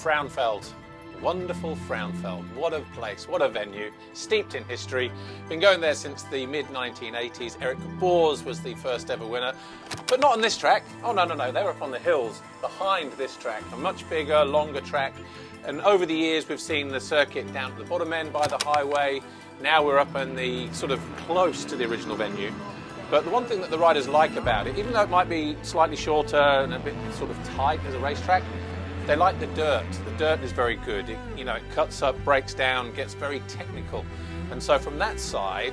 Frauenfeld. Wonderful Frauenfeld. What a place, what a venue, steeped in history. Been going there since the mid-1980s. Eric Boers was the first ever winner, but not on this track. Oh, no, they were up on the hills behind this track. A much bigger, longer track. And over the years, we've seen the circuit down to the bottom end by the highway. Now we're up in the sort of close to the original venue. But the one thing that the riders like about it, even though it might be slightly shorter and a bit sort of tight as a racetrack, they like the dirt. The dirt is very good. It cuts up, breaks down, gets very technical. And so from that side,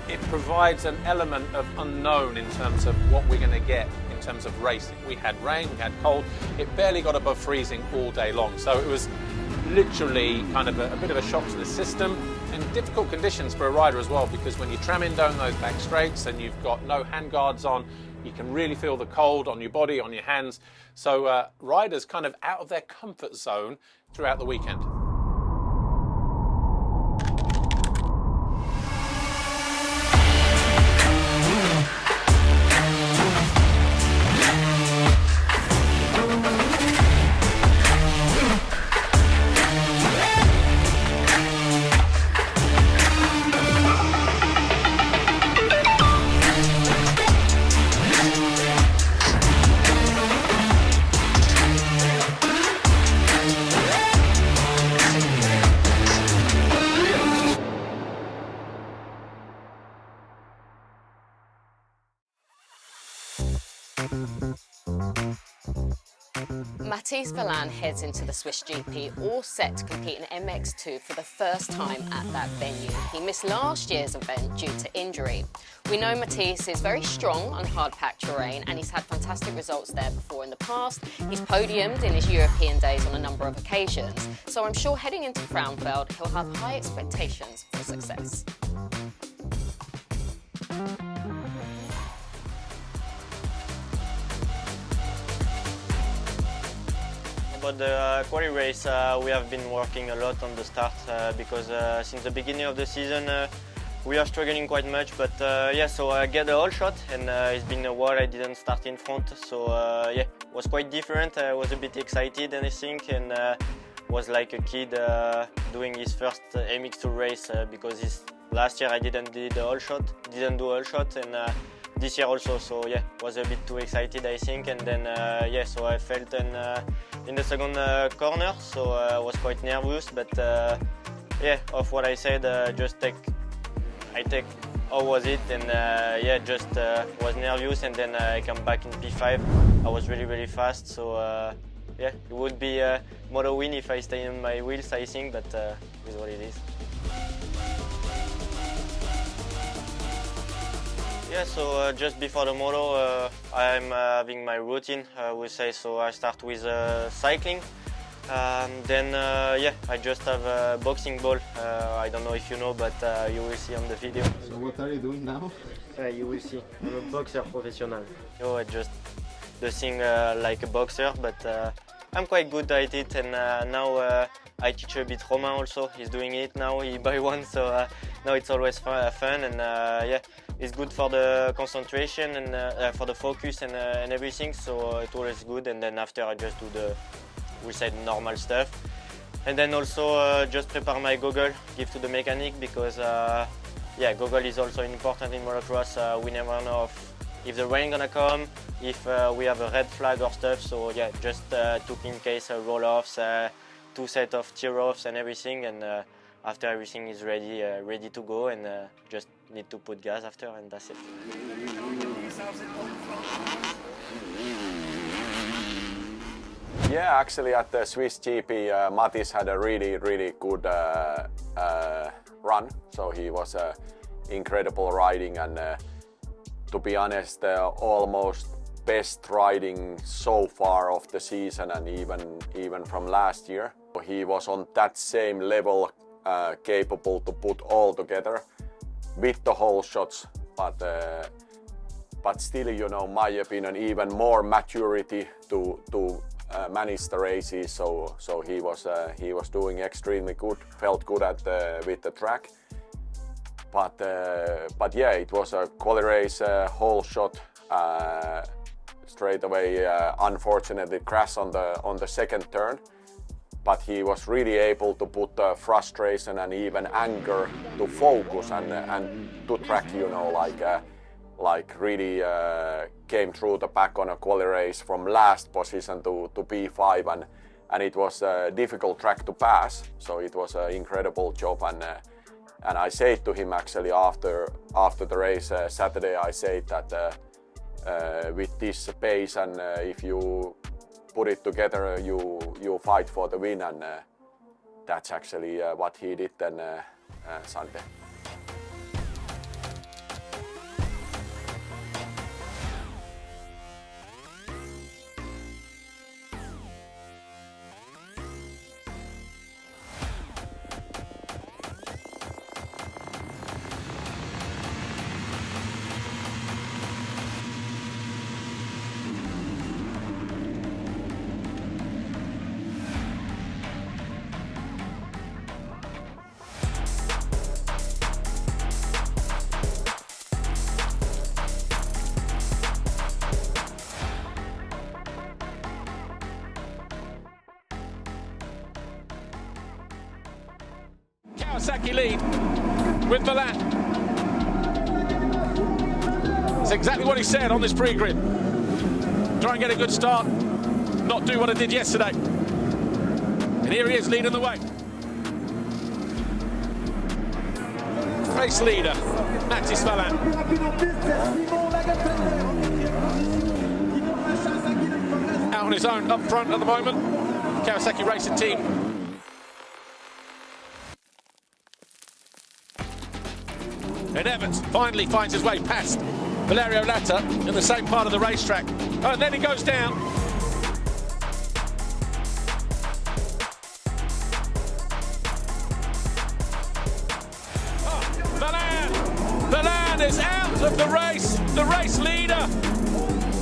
it provides an element of unknown in terms of what we're going to get in terms of racing. We had rain, we had cold. It barely got above freezing all day long. So it was literally kind of a bit of a shock to the system, and difficult conditions for a rider as well, because when you're tramming down those back straights and you've got no handguards on, you can really feel the cold on your body, on your hands. So riders kind of out of their comfort zone throughout the weekend. Mathis Valin heads into the Swiss GP, all set to compete in MX2 for the first time at that venue. He missed last year's event due to injury. We know Mathis is very strong on hard-packed terrain, and he's had fantastic results there before in the past. He's podiumed in his European days on a number of occasions, so I'm sure heading into Frauenfeld, he'll have high expectations for success. About the quali race, we have been working a lot on the start because since the beginning of the season we are struggling quite much. But yeah, so I get the whole shot, and it's been a while I didn't start in front. So yeah, it was quite different. I was a bit excited, and I think, and was like a kid doing his first MX2 race because last year I didn't do the whole shot, and this year also. So yeah, was a bit too excited, I think, and then yeah, so I felt in the second corner, so I was quite nervous, but yeah, of what I said, I take how was it, and yeah, just was nervous, and then I come back in P5. I was really fast, so yeah, it would be a Moto win if I stay on my wheels, I think, but is what it is. Yeah, so just before the Moto, I'm having my routine, we say, so I start with cycling. Then yeah, I just have a boxing ball. I don't know if you know, but you will see on the video. So what are you doing now? You will see. I'm a boxer professional. Oh, I just the thing like a boxer, but I'm quite good at it, and now I teach a bit Romain also. He's doing it now, he buy one, so now it's always fun, and yeah, it's good for the concentration and for the focus and everything, so it's always good. And then after I just do we said normal stuff, and then also just prepare my goggle, give to the mechanic, because yeah, goggle is also important in motocross. We never know if the rain gonna come, if we have a red flag or stuff, so yeah, just took in case roll-offs, 2 sets of tear-offs and everything, and after everything is ready to go, and just need to put gas after, and that's it. Yeah, actually at the Swiss GP, Mathis had a really good run, so he was incredible riding, and to be honest, almost best riding so far of the season, and even from last year. He was on that same level, capable to put all together with the whole shots, but still, you know, my opinion, even more maturity to manage the races. So he was doing extremely good, felt good with the track. But yeah, it was a quali race, whole shot. Straight away, unfortunately, crash on the second turn. but he was really able to put frustration and even anger to focus and to track, you know, like really came through the pack on a quali race from last position to P5, and it was a difficult track to pass, so it was an incredible job. And I said to him actually after the race Saturday, I said that with this pace and if you put it together, you fight for the win, and that's actually what he did then Sunday. Kawasaki lead with Valin. It's exactly what he said on this pre-grid. Try and get a good start, not do what I did yesterday. And here he is leading the way. Race leader, Mathis Valin. Out on his own up front at the moment. Kawasaki Racing Team. And Evans finally finds his way past Valerio Latta in the same part of the racetrack. Oh, and then he goes down. Oh, Valin is out of the race leader.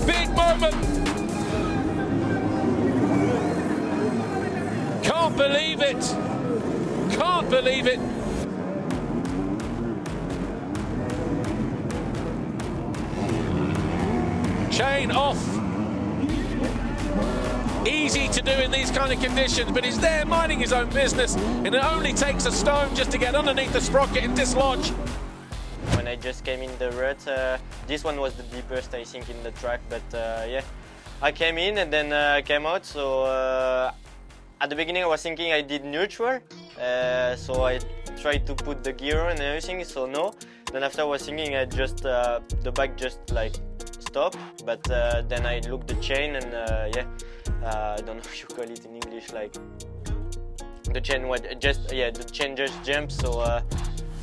Big moment. Can't believe it. Can't believe it. Chain off. Easy to do in these kind of conditions, but he's there minding his own business, and it only takes a stone just to get underneath the sprocket and dislodge. When I just came in the rut, this one was the deepest, I think, in the track, but yeah, I came in and then came out, so at the beginning I was thinking I did neutral, so I tried to put the gear on and everything, so no. Then after I was thinking I just, the bike just like stop, but then I looked the chain and yeah, I don't know if you call it in English, like the chain was just, yeah, the chain just jumped, so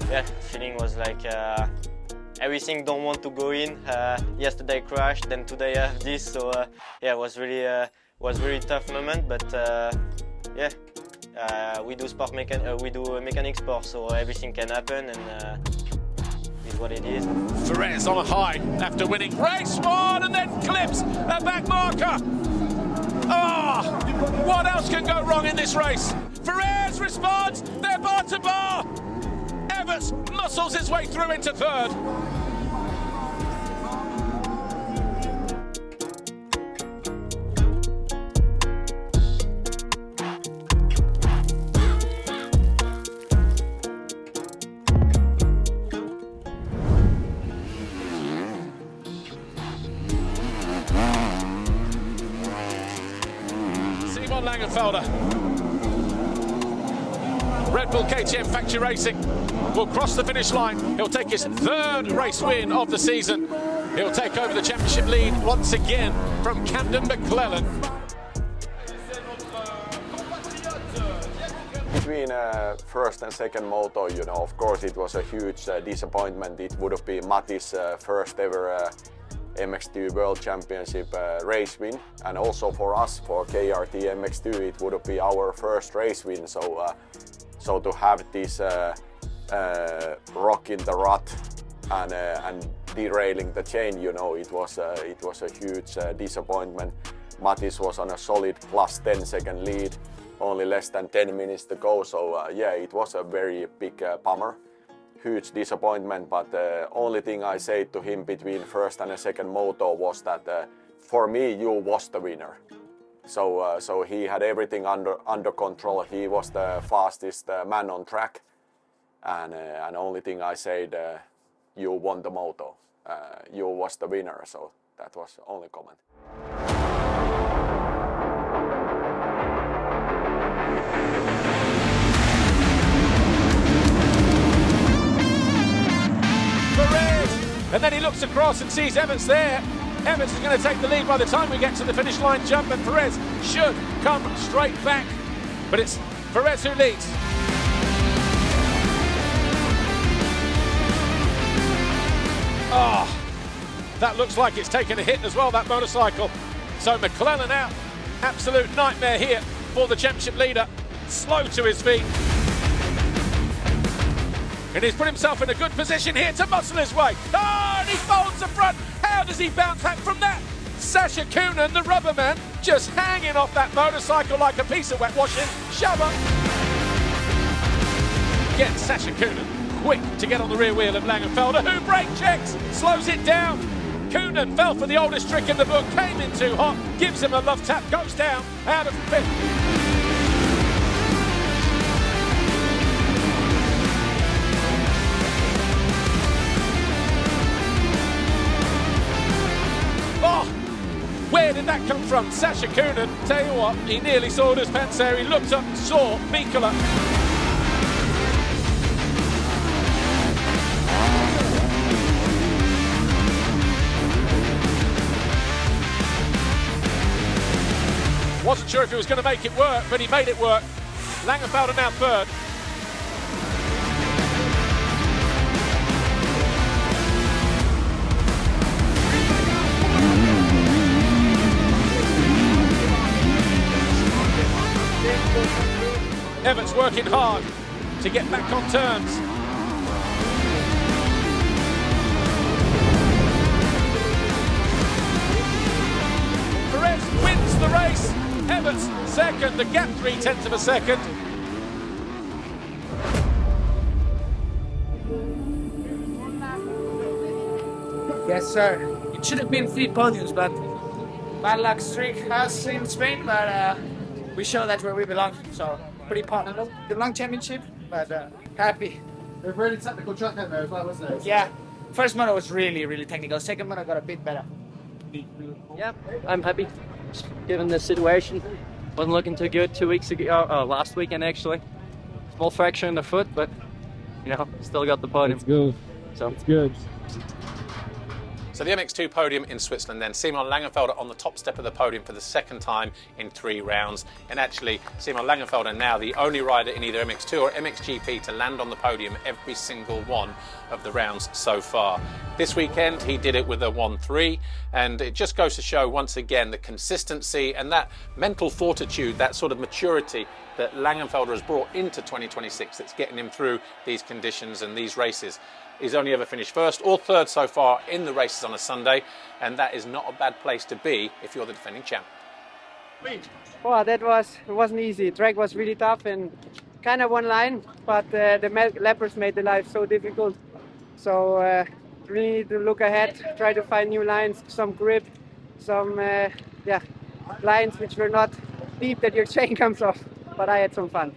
yeah, feeling was like everything don't want to go in. Yesterday crashed, then today I have this, so yeah, it was really tough moment, but yeah, we do mechanic sport, so everything can happen, and is what it is. Perez on a high after winning race one and then clips a back marker. Ah, what else can go wrong in this race? Perez responds, they're bar to bar. Evans muscles his way through into third. Langenfelder. Red Bull KTM Factory Racing will cross the finish line. He'll take his third race win of the season. He'll take over the championship lead once again from Camden McClellan. Between first and second moto, you know, of course it was a huge disappointment. It would have been Mathis' first ever MX2 World Championship race win, and also for us, for KRT MX2, it would be our first race win. So, so to have this rock in the rut and derailing the chain, you know, it was a huge disappointment. Mathis was on a solid plus 10-second lead, only less than 10 minutes to go. So yeah, it was a very big bummer. Huge disappointment, but the only thing I said to him between first and second moto was that for me you was the winner. So he had everything under control. He was the fastest man on track, and the only thing I said, you won the Moto. You was the winner. So that was the only comment. And then he looks across and sees Emmets there. Emmets is going to take the lead by the time we get to the finish line jump, and Perez should come straight back. But it's Perez who leads. Oh, that looks like it's taken a hit as well, that motorcycle. So McClellan out. Absolute nightmare here for the championship leader. Slow to his feet. And he's put himself in a good position here to muscle his way. Oh, and he folds the front. How does he bounce back from that? Sasha Kunin, the rubber man, just hanging off that motorcycle like a piece of wet washing. Shiver. Again, Sasha Kunin, quick to get on the rear wheel of Langenfelder, who brake checks, slows it down. Kunin fell for the oldest trick in the book, came in too hot, gives him a love tap, goes down, out of fifth. Where did that come from? Sasha Kunin, tell you what, he nearly sawed his pants there. He looked up and saw Mikkola. Wasn't sure if he was going to make it work, but he made it work. Langenfelder now third. Everett's working hard to get back on terms. Perez wins the race. Everett's second, the gap 0.3 of a second. Yes, sir. It should have been 3 podiums, but bad luck streak has in Spain, but we show that's where we belong, so pretty pumped. The long championship, but happy. A really technical track out there as well, wasn't it? Yeah, first moto was really technical. Second moto got a bit better. Yeah, I'm happy. Given the situation, wasn't looking too good 2 weeks ago. Last weekend actually. Small fracture in the foot, but you know, still got the podium. It's good. So it's good. So the MX2 podium in Switzerland then. Simon Langenfelder on the top step of the podium for the second time in 3 rounds. And actually, Simon Langenfelder now the only rider in either MX2 or MXGP to land on the podium every single one of the rounds so far. This weekend, he did it with a 1-3. And it just goes to show, once again, the consistency and that mental fortitude, that sort of maturity that Langenfelder has brought into 2026 that's getting him through these conditions and these races. He's only ever finished first or third so far in the races on a Sunday, and that is not a bad place to be if you're the defending champ. Well, it wasn't easy. The track was really tough and kind of one line, but the lappers made the life so difficult. So really need to look ahead, try to find new lines, some grip, some lines which were not deep that your chain comes off, but I had some fun.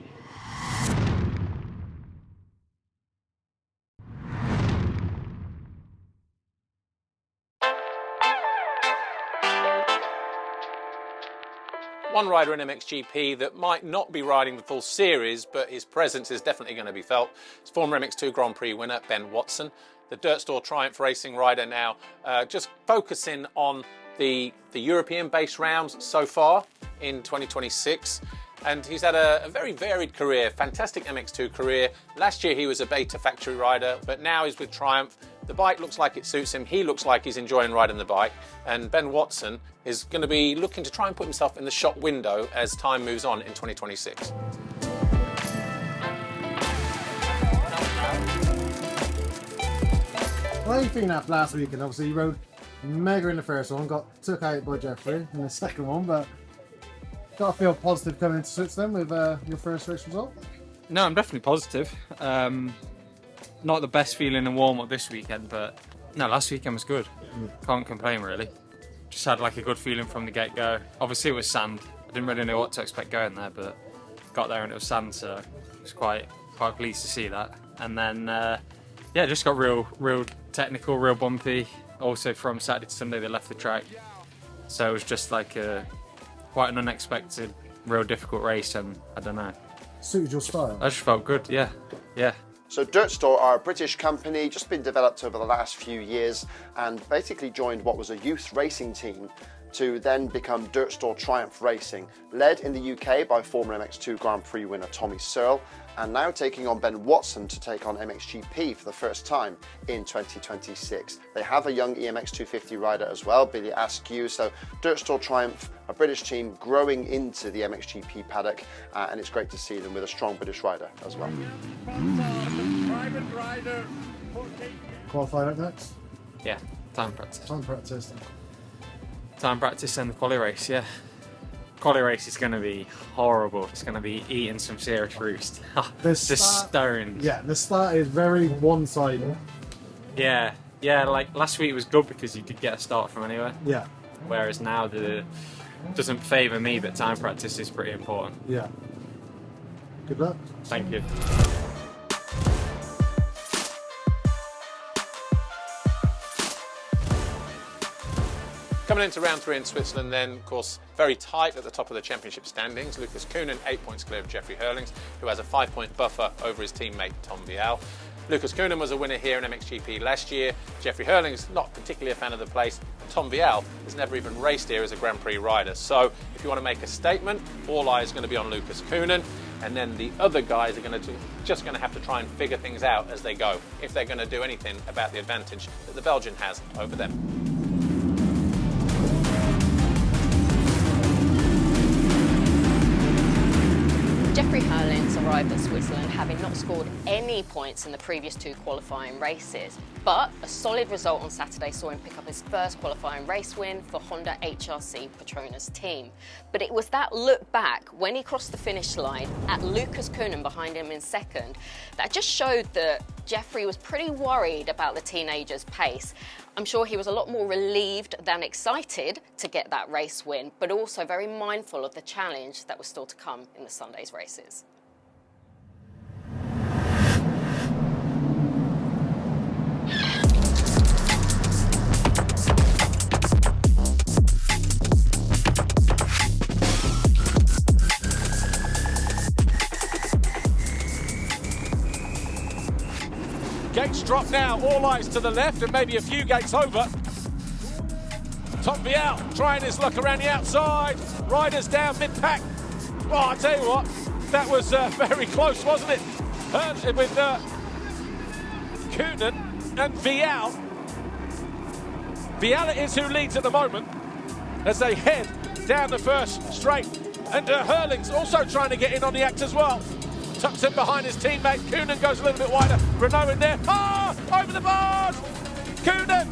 One rider in MXGP that might not be riding the full series, but his presence is definitely going to be felt. It's former MX2 Grand Prix winner Ben Watson, the Dirt Store Triumph Racing rider now, just focusing on the European-based rounds so far in 2026. And he's had a very varied career, fantastic MX2 career. Last year he was a beta factory rider, but now he's with Triumph. The bike looks like it suits him. He looks like he's enjoying riding the bike. And Ben Watson is going to be looking to try and put himself in the shop window as time moves on in 2026. How are you feeling after last week? And obviously you rode mega in the first one, got took out by Jeffrey in the second one, but got to feel positive coming into Switzerland with your first race result? No, I'm definitely positive. Not the best feeling in warm-up this weekend, but no, last weekend was good. Can't complain really. Just had like a good feeling from the get-go. Obviously it was sand, I didn't really know what to expect going there, but got there and it was sand, so I was quite pleased to see that. And then yeah, just got real technical, real bumpy. Also from Saturday to Sunday they left the track, so it was just like quite an unexpected, real difficult race, and I don't know. Suited your style? I just felt good, yeah. So Dirt Store are a British company, just been developed over the last few years, and basically joined what was a youth racing team to then become Dirt Store Triumph Racing, led in the UK by former MX2 Grand Prix winner Tommy Searle, and now taking on Ben Watson to take on MXGP for the first time in 2026. They have a young EMX 250 rider as well, Billy Askew, so Dirt Store Triumph, a British team growing into the MXGP paddock, and it's great to see them with a strong British rider as well. Qualified up next? Yeah, time practice. Time practice. Time practice and the quali race, yeah. Quali race is going to be horrible. It's going to be eating some serious roost. Just stoned. Yeah, the start is very one-sided. Yeah, like last week was good because you could get a start from anywhere. Yeah. Whereas now doesn't favour me, but time practice is pretty important. Yeah. Good luck. Thank you. Coming into round 3 in Switzerland then, of course, very tight at the top of the championship standings. Lucas Kühnen 8 points clear of Jeffrey Hurlings, who has a 5-point buffer over his teammate Tom Vial. Lucas Kühnen was a winner here in MXGP last year. Jeffrey Hurlings, not particularly a fan of the place. Tom Vial has never even raced here as a Grand Prix rider. So if you want to make a statement, all eyes are going to be on Lucas Kühnen, and then the other guys are just going to have to try and figure things out as they go, if they're going to do anything about the advantage that the Belgian has over them. Jeffrey Hurlings arrived at Switzerland having not scored any points in the previous 2 qualifying races, but a solid result on Saturday saw him pick up his first qualifying race win for Honda HRC Petronas team. But it was that look back when he crossed the finish line at Lucas Kühnen behind him in second that just showed that Jeffrey was pretty worried about the teenager's pace. I'm sure he was a lot more relieved than excited to get that race win, but also very mindful of the challenge that was still to come in the Sunday's races. Gates drop now, all eyes to the left and maybe a few gates over. Tom Vial trying his luck around the outside. Riders down mid-pack. Well, I tell you what, that was very close, wasn't it? With Kühnen and Vial. Vial is who leads at the moment as they head down the first straight. And Hurlings also trying to get in on the act as well. Tucks in behind his teammate. Kühnen goes a little bit wider. Renault in there. Over the bars! Kühnen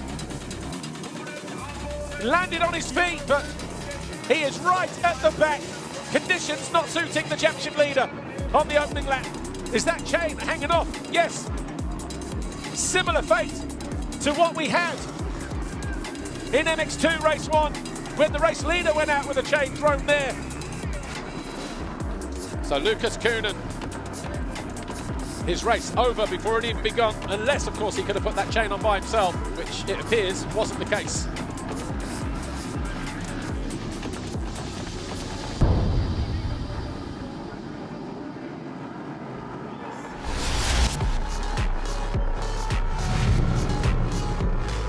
landed on his feet, but he is right at the back. Conditions not suiting the championship leader on the opening lap. Is that chain hanging off? Yes. Similar fate to what we had in MX2 race 1 when the race leader went out with a chain thrown there. So Lucas Kühnen, his race over before it even begun, unless of course he could have put that chain on by himself, which it appears wasn't the case.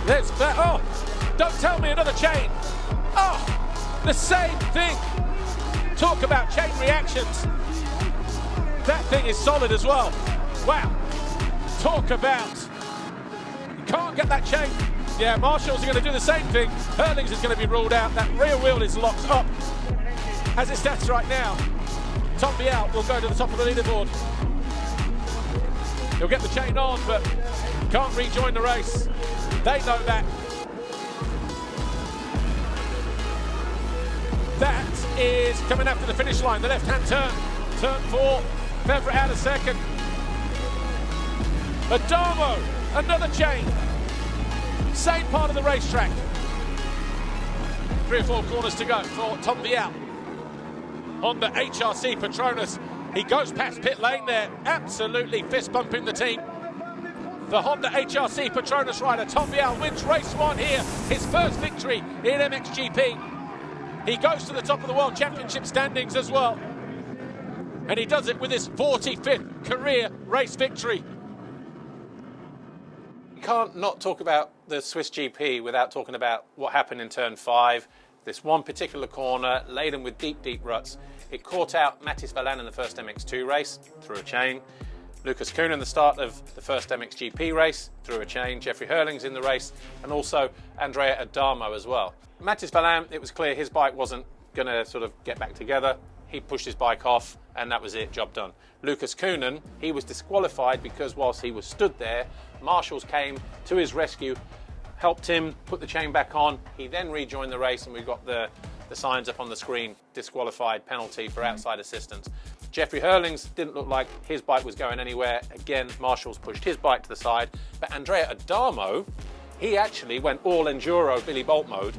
There's that. Oh, don't tell me another chain. Oh, the same thing. Talk about chain reactions. That thing is solid as well. Wow. Talk about. You can't get that chain. Yeah, Marshall's are going to do the same thing. Hurlings is going to be ruled out. That rear wheel is locked up. As it stands right now, Tom Vial will go to the top of the leaderboard. He'll get the chain on, but can't rejoin the race. They know that. That is coming after the finish line. The left-hand turn. Turn 4. Fevra out a second. Adamo, another chain. Same part of the racetrack. 3 or 4 corners to go for Tom Vial. Honda HRC Petronas. He goes past pit lane there, absolutely fist bumping the team. The Honda HRC Petronas rider, Tom Vial, wins race 1 here, his first victory in MXGP. He goes to the top of the World Championship standings as well. And he does it with his 45th career race victory. You can't not talk about the Swiss GP without talking about what happened in turn 5. This one particular corner, laden with deep, deep ruts. It caught out Mathis Valin in the first MX2 race, through a chain. Lucas Koenen, the start of the first MXGP race, through a chain. Jeffrey Hurling's in the race, and also Andrea Adamo as well. Mathis Valin, it was clear his bike wasn't going to sort of get back together. He pushed his bike off, and that was it, job done. Lucas Koenen, he was disqualified because whilst he was stood there, marshals came to his rescue, helped him put the chain back on. He then rejoined the race, and we got the signs up on the screen, disqualified, penalty for outside assistance. Jeffrey Hurling's didn't look like his bike was going anywhere. Again, marshals pushed his bike to the side. But Andrea Adamo, he actually went all enduro Billy Bolt mode,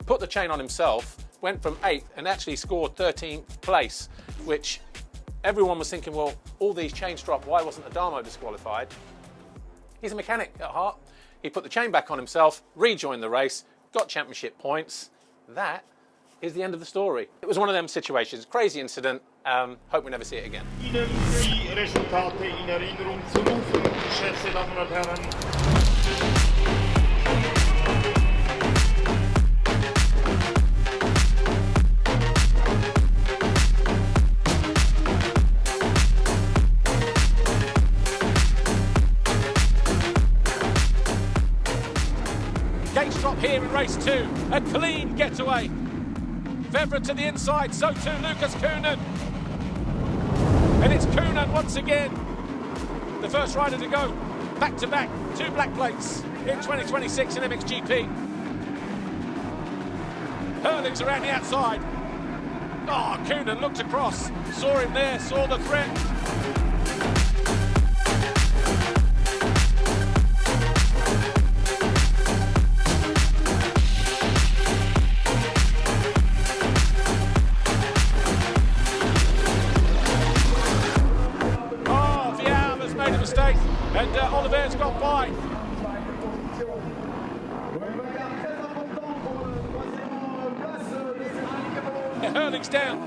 put the chain on himself, went from 8th and actually scored 13th place, which everyone was thinking, well, all these chains dropped, why wasn't Adamo disqualified? He's a mechanic at heart. He put the chain back on himself, rejoined the race, got championship points. That is the end of the story. It was one of them situations, crazy incident. Hope we never see it again. Ihnen die Resultate in Erinnerung zu rufen, geschätzte Damen und Herren. Gate stop here in race 2, a clean getaway. Fevre to the inside, so too Lucas Koenen. And it's Koenen once again, the first rider to go back-to-back 2 black plates in 2026 in MXGP. Hurling's around the outside. Oh, Koenen looked across, saw him there, saw the threat. And Oliver's got by. Hurling's down.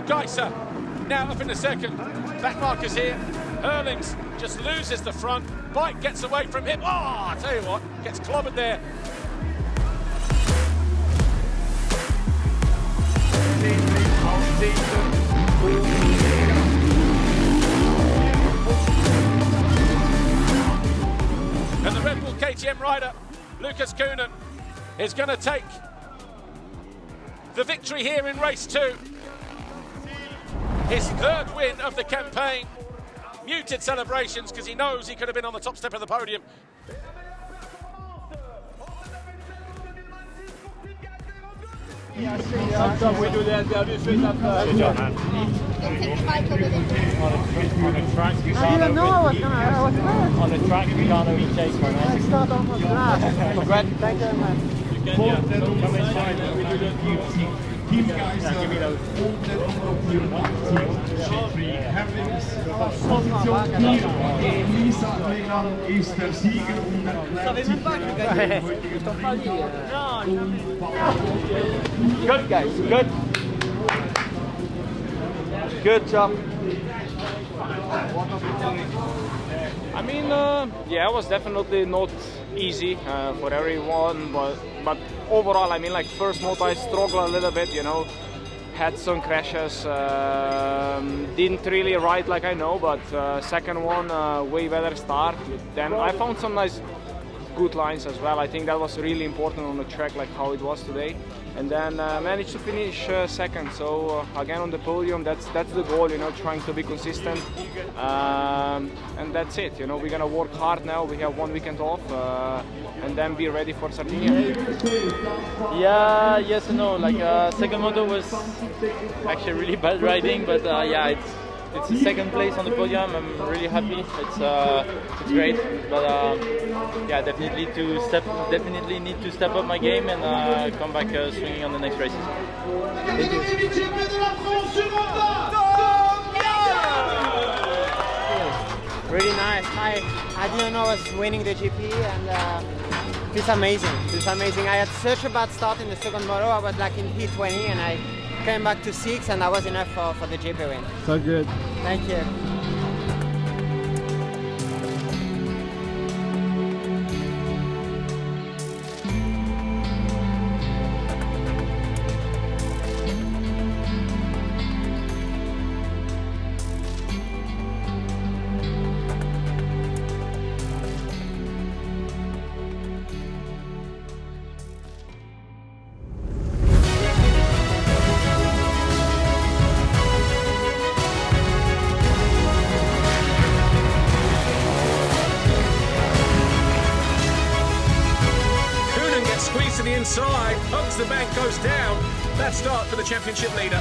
Geiser now up in the second. Back markers here. Hurling's just loses the front. Bike gets away from him. Oh, I tell you what, gets clobbered there. And the Red Bull KTM rider, Lucas Koenen, is going to take the victory here in race 2. His 3rd win of the campaign. Muted celebrations because he knows he could have been on the top step of the podium. We do that, they'll do straight up. On the track, you can't on the track, you can't overtake, man. I start on the grass. Congrats. Thank you very much. You can, yeah. Come inside and we do the Team guys give me those. Position 4. Elisa Leyland ist der Sieger und der Good guys, good. Good job. I mean, yeah, it was definitely not easy for everyone, but overall, I mean, like first moto I struggled a little bit, you know, had some crashes, didn't really ride like I know, but second one, way better start. Then I found some nice good lines as well. I think that was really important on the track, like how it was today. And then managed to finish second. So again on the podium, that's the goal, you know, trying to be consistent. And that's it, you know, we're gonna work hard now. We have 1 weekend off and then be ready for Sardinia. Yeah, yes and no. Like second moto was actually really bad riding, but yeah, it's the second place on the podium. I'm really happy. It's great, but yeah, definitely need to step up my game and come back swinging on the next races. Thank you. Really nice. I didn't know I was winning the GP, and it's amazing. It's amazing. I had such a bad start in the second moto. I was like in P20 and I came back to 6, and that was enough for the GP win. So good. Thank you. Squeeze to the inside, hugs the bank, goes down. That start for the championship leader.